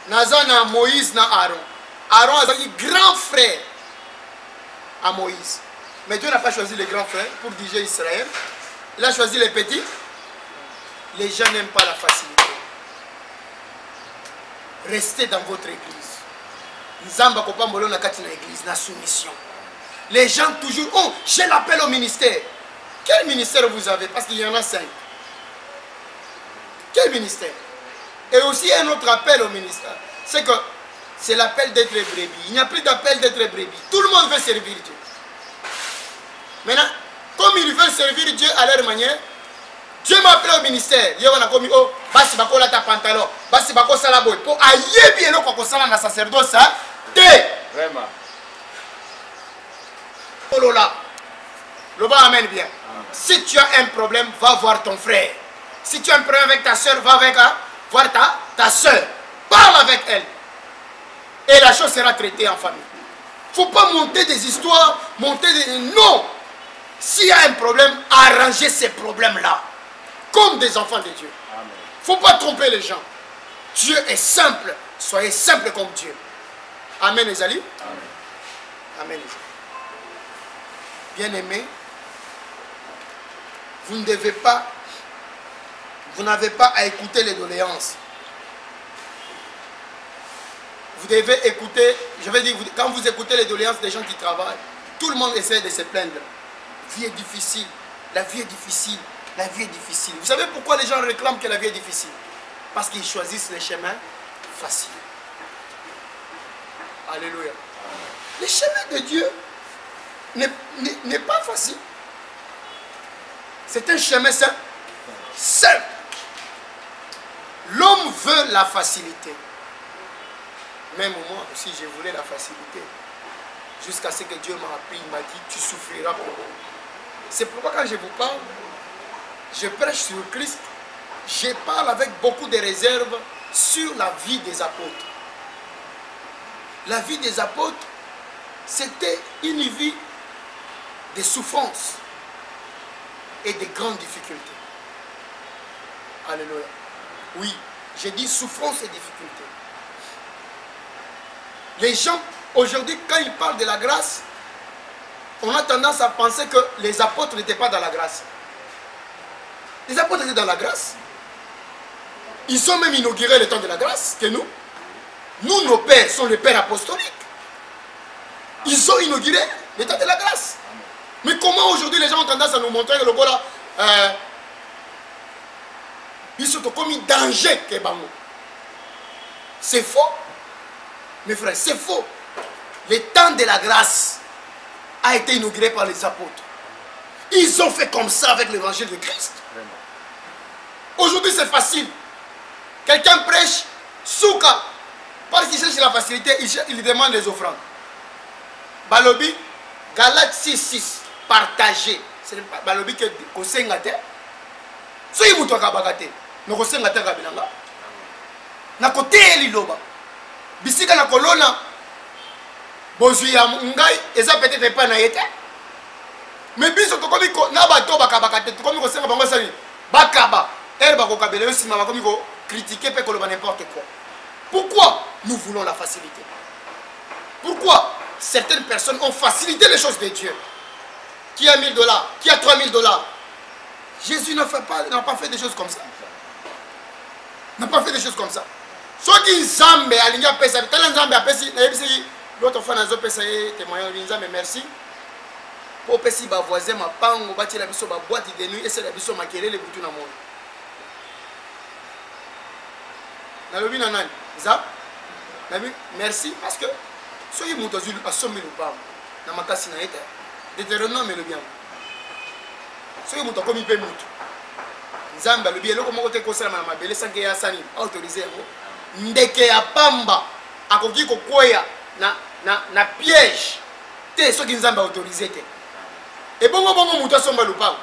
Nazana Moïse na Aaron. Aaron a dit grand frère à Moïse. Mais Dieu n'a pas choisi les grands frères pour diriger Israël. Il a choisi les petits. Les gens n'aiment pas la facilité. Restez dans votre église. Nzamba kopa mbolo na kati na église na soumission. Les gens toujours, oh, j'ai l'appel au ministère. Quel ministère vous avez? Parce qu'il y en a 5. Quel ministère? Et aussi un autre appel au ministère. C'est que c'est l'appel d'être brebis. Il n'y a plus d'appel d'être brebis. Tout le monde veut servir Dieu. Maintenant, comme ils veulent servir Dieu à leur manière, Dieu m'a appelé au ministère. Il y a comme oh, basi bako la ta pantalon, basi bako sala boy. Pour aïe bien le quoi sala na sacerdoce ça. Vraiment. Oh là. Le bas amène bien. Si tu as un problème, va voir ton frère. Si tu as un problème avec ta soeur, va avec voir ta soeur. Parle avec elle. Et la chose sera traitée en famille. Il ne faut pas monter des histoires, monter des... Non. S'il y a un problème, arrangez ces problèmes-là. Comme des enfants de Dieu. Il ne faut pas tromper les gens. Dieu est simple. Soyez simple comme Dieu. Amen les amis. Amen les amis. Bien-aimés, vous n'avez pas à écouter les doléances. Vous devez écouter, je vais dire, quand vous écoutez les doléances des gens qui travaillent, tout le monde essaie de se plaindre. La vie est difficile, la vie est difficile, la vie est difficile. Vous savez pourquoi les gens réclament que la vie est difficile? Parce qu'ils choisissent les chemins faciles. Alléluia. Les chemins de Dieu n'est pas facile. C'est un chemin simple. L'homme veut la facilité. Même moi aussi, je voulais la facilité. Jusqu'à ce que Dieu m'a appris, il m'a dit, tu souffriras pour moi. C'est pourquoi quand je vous parle, je prêche sur Christ, je parle avec beaucoup de réserve sur la vie des apôtres. La vie des apôtres, c'était une vie de souffrance et de grandes difficultés. Alléluia. Oui, j'ai dit souffrance et difficultés. Les gens, aujourd'hui, quand ils parlent de la grâce, on a tendance à penser que les apôtres n'étaient pas dans la grâce. Les apôtres étaient dans la grâce. Ils ont même inauguré le temps de la grâce que nous. Nous, nos pères sont les pères apostoliques. Ils ont inauguré le temps de la grâce. Mais comment aujourd'hui les gens ont tendance à nous montrer que le gars là, ils sont comme un danger que bango. C'est faux. Mes frères, c'est faux. Le temps de la grâce a été inauguré par les apôtres. Ils ont fait comme ça avec l'évangile de Christ. Aujourd'hui, c'est facile. Quelqu'un prêche, souka, parce qu'il cherche la facilité, il demande des offrandes. Balobi, Galates 6:6, partager. C'est Balobi que Kosengate. Soyez vous toi kabagate. No Kosengate kabilanga. Na kote liloba. Bisika na kolona. Bozui ya ngai, eza peut-être pas na yete. Mais biso to komi ko na bato bakabakate, to komi ko senga bango sani. Bakaba, elle ba ko kabele aussi ma komi ko critiquer pe koloba n'importe quoi. Pourquoi nous voulons la facilité? Pourquoi certaines personnes ont facilité les choses de Dieu? Qui a $1000, qui a $3000? Jésus n'a pas fait des choses comme ça. N'a pas fait des choses comme ça. Ceux qui Nzambe alinga pesa, tel Nzambe a pesi, l'autre fois nazo pesa témoignage Nzambe merci. Pour pesi ba voisin ma pango bati la biso ba boîte de nuit et c'est la biso makelele butu na monde. Na lobi na nani? Ça? Merci parce que soki muto zulu asombi lupango na makasi na eta. Deutéronome le bien. Soki muto komi pe mutu. Nzambe lobi eloko moko te kosala na mabele sanke ya sani autorisé yango. Ndeke ya pamba akoki kokoya na piège te soki Nzambe autorisé te. Et bongo mutu asomba lupango.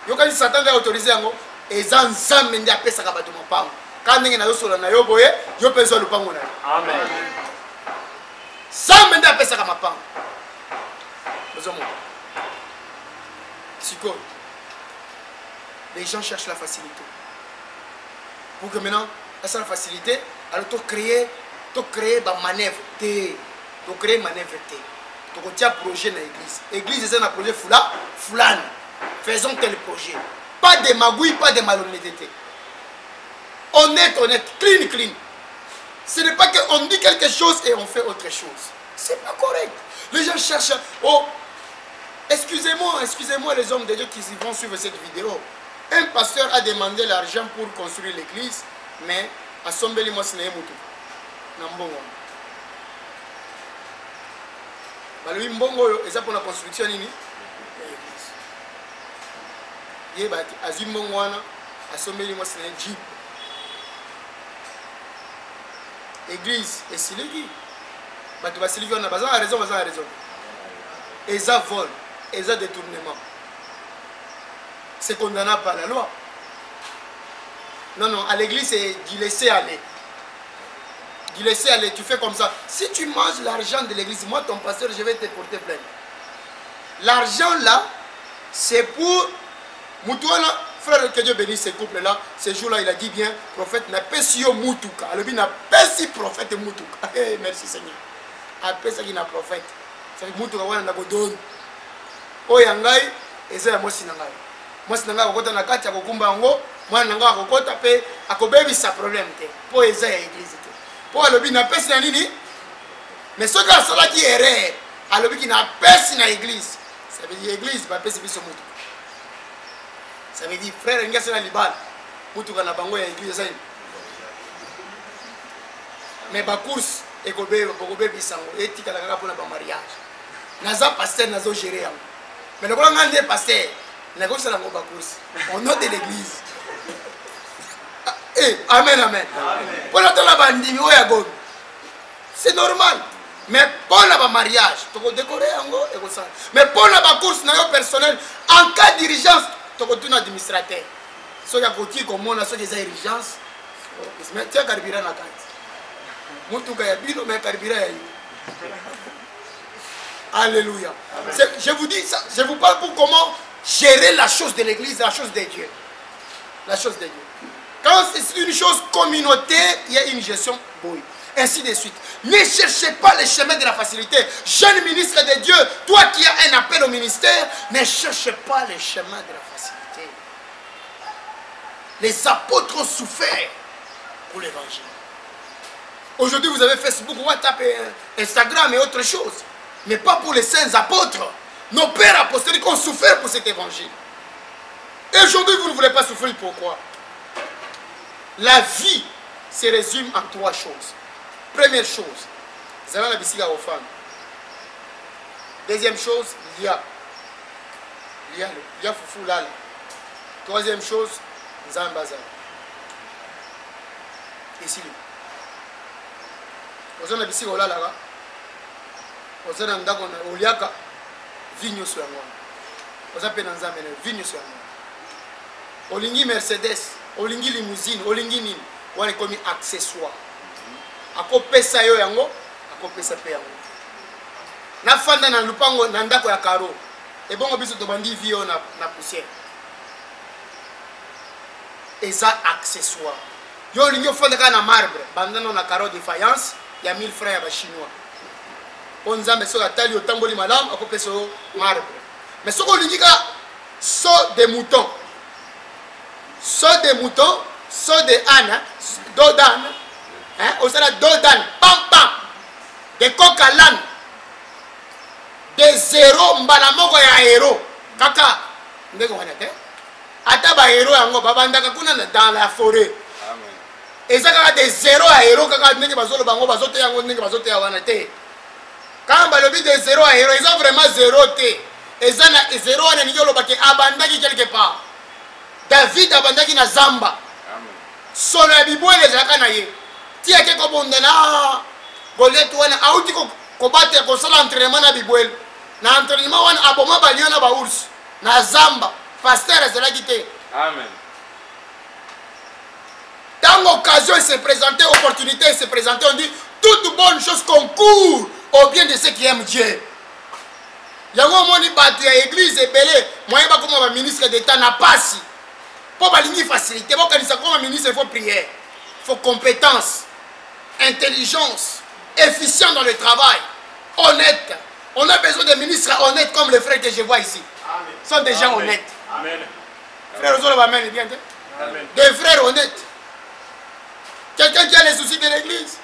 Yokani Satan a autorisé yango eza Nzambe ndi apesaka bato mapango. Quand on a yosola na yo boye yo peso lupango na. Amen. Nzambe ndi apesaka mapango. Bozomo. Siko. Les gens cherchent la facilité. Pour que maintenant, la facilité, Alors tu créer ma manœuvre T. Tu créer manœuvre T. Tu as un projet dans l'église. L'église c'est un projet fulani. Faisons tel projet. Pas de magouille, pas de malhonnêteté. Honnête, clean. Ce n'est pas qu'on dit quelque chose et on fait autre chose. C'est pas correct. Les gens cherchent. Oh, excusez-moi les hommes de Dieu qui vont suivre cette vidéo. Un pasteur a demandé l'argent pour construire l'église, mais à Sombeli Mosine Moutou. Nambongo. Baloui Mbongo, et ça pour la construction nini? L'église. Yé bati, Azim Mbongwana, à Sombeli Mosine Jeep. Église, et si l'église. Batu Basiligi, on a raison. Et ça vole, et ça détournement. C'est condamnable par la loi. Non, à l'église, c'est d'y laisser aller. D'y laisser aller, tu fais comme ça. Si tu manges l'argent de l'église, moi, ton pasteur, je vais te porter plainte. L'argent là, c'est pour Moutouana, frère, que Dieu bénisse ce couple-là. Ce jour-là, il a dit bien, prophète n'a pas si Moutouka. Alors, il n'a pas si prophète Moutouka. Merci Seigneur. Après ça, il n'a prophète. C'est Moutouka, on a donné. Oyangai, et c'est moi, Sinangai. Moi, si je suis en train de faire des problème. Pour les églises. Pour les églises. Mais ce qui est erreur, qui n'a pas dans l'église. Ça veut dire l'église, ça veut dire frère, il y a un libal. L'église. Mais la course, et pour le mariage. Naza pasteur, naza géré. Mais le grand est pasteur. Au nom de l'église. Amen. C'est normal. Mais pour le mariage, tu peux décorer. Mais pour la course personnelle, en cas d'urgence, tu peux être un administrateur. Si tu as des urgences, tu as carburant à Alléluia. Je vous dis ça, je vous parle pour comment gérer la chose de l'église, la chose de Dieu. La chose de Dieu. Quand c'est une chose communautaire, il y a une gestion bouille. Ainsi de suite. Ne cherchez pas les chemins de la facilité. Jeune ministre de Dieu, toi qui as un appel au ministère, ne cherchez pas les chemins de la facilité. Les apôtres ont souffert pour l'évangile. Aujourd'hui, vous avez Facebook, WhatsApp, Instagram et autre chose. Mais pas pour les saints apôtres. Nos pères apostoliques ont souffert pour cet évangile. Et aujourd'hui, vous ne voulez pas souffrir. Pourquoi? La vie se résume en 3 choses. Première chose, c'est la bissiga aux femmes. Deuxième chose, Lia Foufou Lala. Troisième chose, Zambazar. Ici. Vous avez bissiga Lala. Vous avez un Oliaka. Vigno sur moi. Vous avez un vigno sur moi. Olingi Mercedes, Olingi limousine, Olingi Nini. On est comme accessoire. Ako pesa yo yango, ako pesa pe yango. Na fanda na lupango na ndako ya karo. Et bon biso to bandi vio na poussière. Et ça accessoire. Yo lingo fanda na marbre, bandana na karo de faïence, il y a 1000 francs ya chinois. On nzambe so atali o tamboli malam, ako pesa marbre. Mais soko lingika saut de mouton. Saut de mouton, saut de âne, d'odane. Hein? On sera d'odane, pam, de coq à l'âne, de zéro, mbalamoko ya héros. Kaka, ndeko wanete. Ata ba héros yango, babandaka kuna dans la forêt. Amen. Et ça, kaka de zéro à héros, kaka ndenge bazolo bango, bazote yango, ndenge bazote ya wanete. Quand balobi de zéro à héros, ils ont vraiment zéro té. Et ça, zéro wana nijolo bake abandaki quelque part. David abandaki na Zamba. Amen. Solo ya bibwele ezalaka na ye. Ti ake kobondana Goliath wana auti kobate kosala entraînement na bibwele. Na entraînement wana aboma baliona ba ours. Na Zamba. Pasteur ezalaki te. Amen. Tant occasion se présenter, opportunité se présenter, on dit toute bonne chose concourt au bien de ceux qui aiment Dieu. Yango moni batu ya église ebele, moyen ba comme ba ministre d'état na pasi. Pour balingi facilité, pour kanisa comme ministre il faut prière. Il faut compétence. intelligence, efficient dans le travail, honnête. On a besoin de ministres honnêtes comme les frères que je vois ici. Amen. Ce sont des gens honnêtes. Amen. Frères, vous avez bien. Amen. Des frères honnêtes. Quelqu'un qui a les soucis de l'église.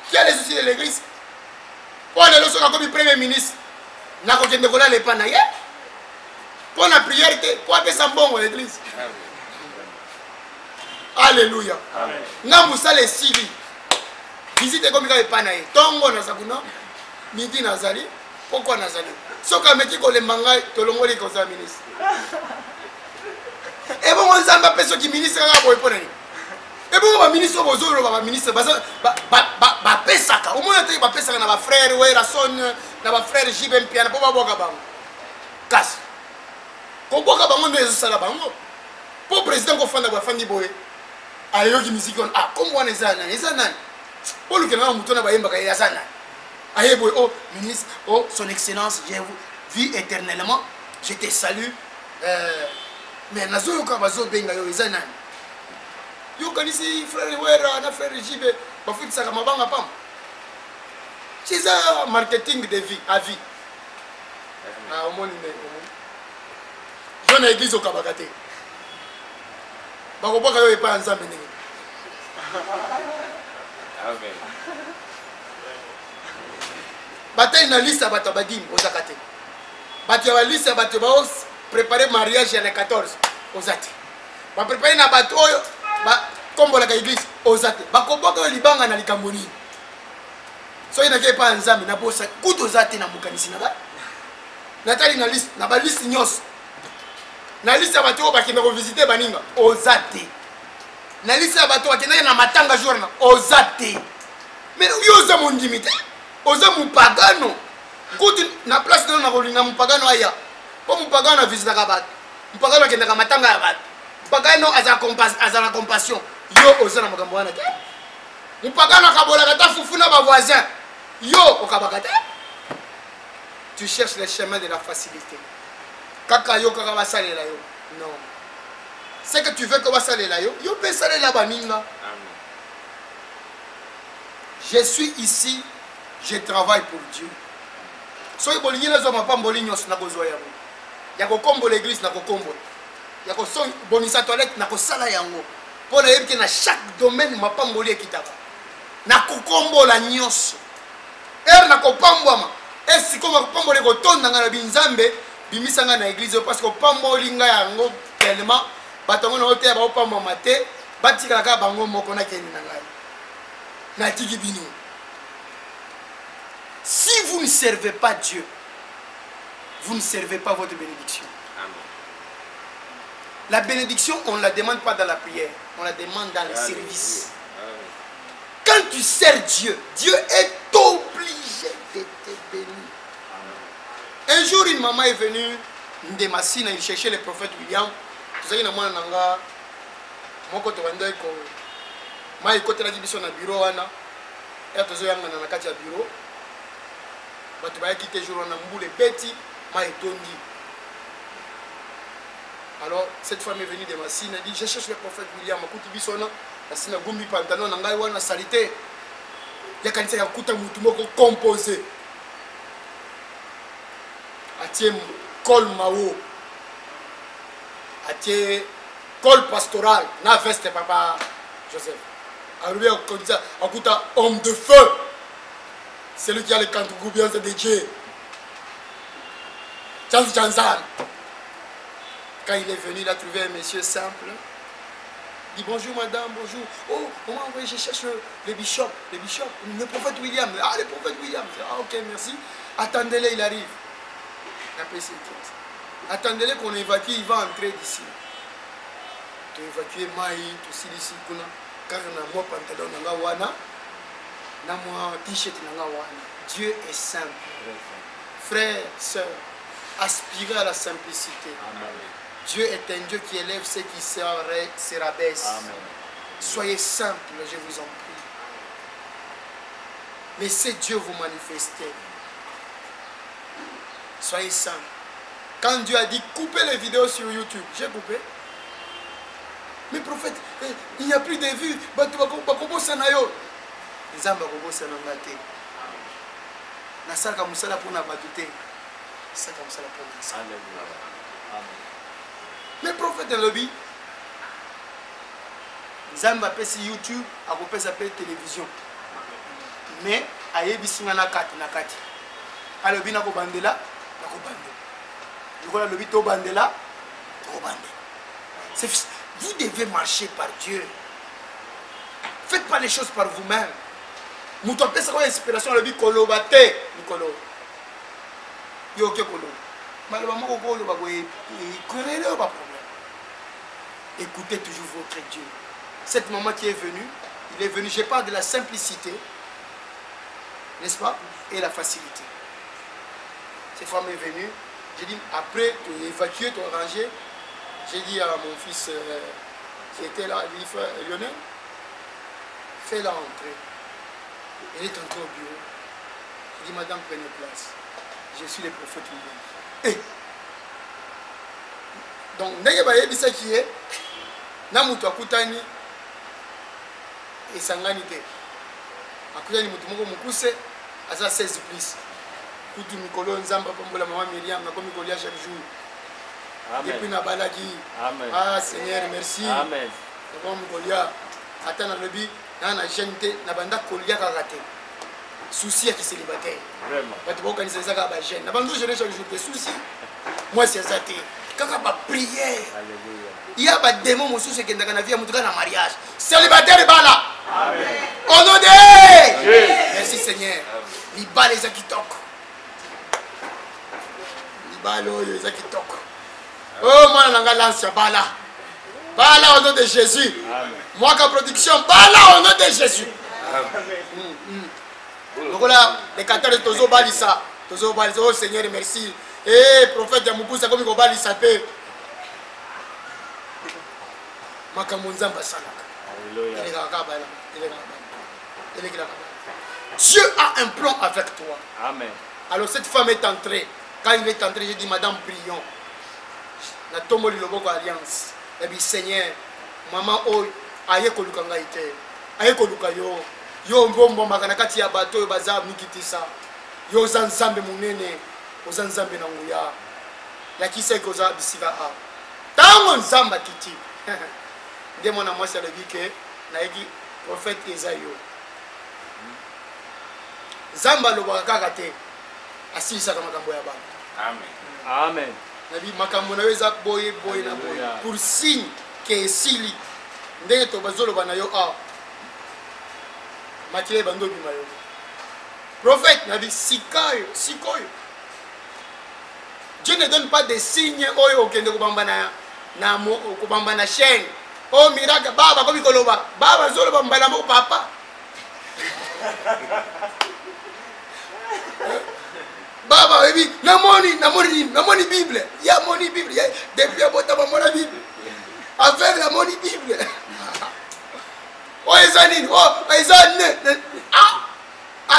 Qui a les soucis de l'église. Pour les leçons comme le premier ministre. N'a pas de les panaïs. Pour la prière, pour appeler ça bon à l'église. Alléluia. N'a pas les civils. Visite comme il y a des panaïs. Tongo na sabuna. Midi nazali. Pourquoi nazali? Ce qu'on me dit que les mangas, tout le monde est comme ça, ministre. Et bon, on s'en va faire ce qui ministre à la bonne. Et bon, le ministre, le ministre, Pesaka. Au moins, il y a Pesaka, il frère, il y a son frère Jibem Piana, pour voir Gabang. Casse. Pour voir Gabang, on est sur la banque. Pour le président, on fait la famille boy. Ayo qui musique, ah, comme on est là, ils sont là. Pour le Canada, on tourne à Bayamba, il y a ça là. Ayo boy, oh, ministre, oh, son excellence, j'ai vu éternellement, je te salue. Mais nazo yoka bazo benga yo eza nani yoka nisi frère wera na frère jibe bafutisa kama banga pam chiza marketing de vie à vie ah omoni me yo na église okabakate bakoboka yo epa nzambe ndenge Amen. batai na liste bato badimi ozakate bato ya liste bato baos préparer mariage à la 14 aux athées. Va préparer na bato oyo ba kombola ka église aux athées. Ba koboka libanga na likamboni. So ina ke pa nzambe na bosa kuto aux athées na mukanisi na ba. Natali na liste na ba liste nyos. Na liste ya bato ba kenda ko visiter baninga aux athées. Na liste ya bato bakenda na matanga jour na aux athées. Mais yo za mon limite. Oza mupagano. Kuto na place na kolinga mupagano aya. Pour Mpagano visiter Kabat, Mpagano qui est dans Matanga Kabat, Mpagano a la compassion. Yo osa na makambo wana te. Mpagano kabola kata fufuna ba voisin. Yo okabakata. Tu cherches le chemin de la facilité. Kaka yo kaka basale la yo. Non. C'est que tu veux que basale la yo. Yo peut sale la baninga. Je suis ici, je travaille pour Dieu. Soy bolingi na zo mapa mbolinyos na gozo ya mo. Ya ko kombo l'église na ko kombo. Ya ko son bonisa toilette na ko sala yango. Pour na yebike na chaque domaine mapa mboli ekitaka. Na ko kombo la nyos. Na ko pambwama. Si ko ko kombo le ko tonda na binzambe bimisanga na église parce que pamboli nga yango tellement batongo na hotel ba pamba mate batika ka bango moko na kendi na ngai. Na tiki bino. Si vous ne servez pas Dieu, vous ne servez pas votre bénédiction. Amen. La bénédiction, on ne la demande pas dans la prière, on la demande dans le service. Quand tu sers Dieu, Dieu est obligé de te bénir. Un jour, une maman est venue de Massina, il cherchait le prophète William. Tu sais, il y a un nanga, mon côté vendeur, moi, il côté la division na bureau, et tu sais, il y a un bureau. Tu vas quitter jour on a mboule beti ma etondi. Alors cette femme est venue de Massina, elle dit je cherche le prophète William akuti bisona na sina gumbi pantalon na ngai wana salité ya kanisa ya kuta mutu moko composé atie col mao atie col pastoral na veste papa Joseph arrivé à kuta homme de feu. C'est lui qui a le cantou bien de Dieu. Quand il est venu, il a trouvé un monsieur simple. Il dit bonjour madame, bonjour. Oh, on m'a envoyé, je cherche le bishop, le prophète William. Ah, le prophète William. Ah, ok, merci. Attendez-le, il arrive. Attendez-le qu'on évacue, il va entrer d'ici. Tu évacues Maï, tout ici, car on a moi pantalon, on a wana. Dieu est simple. Frères, sœurs, aspirez à la simplicité. Amen. Dieu est un Dieu qui élève ceux qui se rabaissent. Amen. Soyez simples, je vous en prie. Laissez Dieu vous manifester. Soyez simples. Quand Dieu a dit coupez les vidéos sur YouTube, j'ai coupé. Mais prophète, il n'y a plus de vues. nzambe akobosa na nga te nasalaka mosala mpona bato te nasalaka mosala mpona nzambe. Mais prophète alobi nzambe apesi YouTube akopesa mpe télévision mais ayebisi nga na kati alobi nakobandela lokola alobi tobandela tokobandela. Vous devez marcher par Dieu. Faites pas les choses par vous-même. Muto apesa kwa inspiration alobi koloba te mikolo yo ke koloba maloba moko koloba ko ekorele ba problème. Écoutez toujours votre Dieu. Cette maman qui est venue, il est venu, je parle de la simplicité, n'est-ce pas, et la facilité. Cette femme est venue, j'ai dit, après, tu évacuer, tu ranger, j'ai dit à mon fils qui était là, Lionel, fais-la entrer. Elle est entrée au bureau. J'ai dit, madame, prenez place. Je suis le prophète William. Et donc, ndenge bayebisa qui est, na mutu akutani esangani te. Akutani mutu moko mukuse aza 16 plus. Kutu mikolo nzamba pambola mama Myriam na komi kolia chaque jour. Amen. Et puis na balaki. Amen. Ah Seigneur, merci. Amen. Na komi kolia atana lobi na jeune na banda kolia kakate. Souci ya célibataire. Vraiment. Batu boka ni seza ka ba jeune. Na bando jeune chaque jour des soucis. Moi c'est ça té. Kaka ba prière. Alléluia. Il y a des démons qui sont dans la vie, dans le mariage. Célibataire, bala. Amen. Au nom de Dieu. Merci Seigneur. Il bat les gens qui toquent. Il bat les gens qui toquent. Oh, moi, je lance bala. Bala au nom de Jésus. Moi, la production, bala au nom de Jésus. Donc là, les cantards de Tozo Balissa. Tozo Balissa, oh Seigneur, merci. Eh, prophète Yamoukou, comme il va Balissa. Dieu a un plan avec toi. Amen. Alors cette femme est entrée. Quand il est entré, j'ai dit, madame, prions. Na tomoli loboko alliance. Et bien, Seigneur, maman, oh, aye koluka ngaite. Aye koluka yo. Yo mbombo makanakati ya bato yo baza mikitisa. Yo zanzambe munene. O zanzambe na nguya. La kisa koza bisika a. Tango nzamba kiti. Dès mon amour, c'est le dit que naïki prophète Esaïo. Zamba lo bakaka te. Asili saka makambo ya baba. Amen. Amen. Nabi makambo na weza boye na boye. Pour signe que esili. Ndenge to bazolo bana yo a. Matile bando bima yo. Prophète nabi sikoyo. Dieu ne donne pas des signes oyo okende kubambana na mo kubambana chaîne. Oh miracle, baba comme koloba. Baba zolo ba mbala mo papa. Baba ebi namoni Bible. Ya moni Bible. Depuis abota ba mona Bible. Avec la moni Bible. Oh ezanine, oh ezanine. Ah!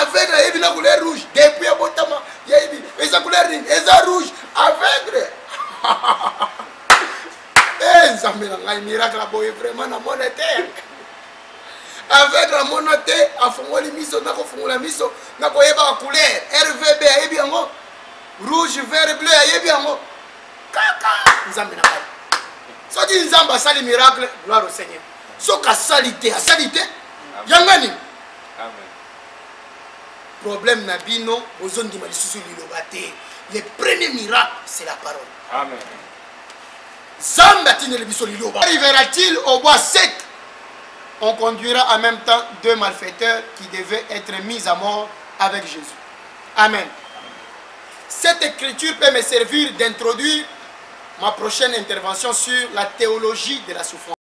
Avec la ebi na couleur rouge. Depuis abota ma ya ebi. Eza couleur rouge, eza rouge avec. Nzambe na ngai miracle boye vraiment na monétaire. Avec la monétaire afungoli miso na ko fungula miso na ko yeba couleur RVB ayebi yango rouge vert bleu ayebi yango kaka nzambe na ngai. So di nzamba sali miracle gloire au Seigneur. So ka salité yangani. Amen. Problème na bino ozondi ma lisusu lilobate. Le premier miracle c'est la parole. Amen. Arrivera-t-il au bois sec? On conduira en même temps deux malfaiteurs qui devaient être mis à mort avec Jésus. Amen. Cette écriture peut me servir d'introduire ma prochaine intervention sur la théologie de la souffrance.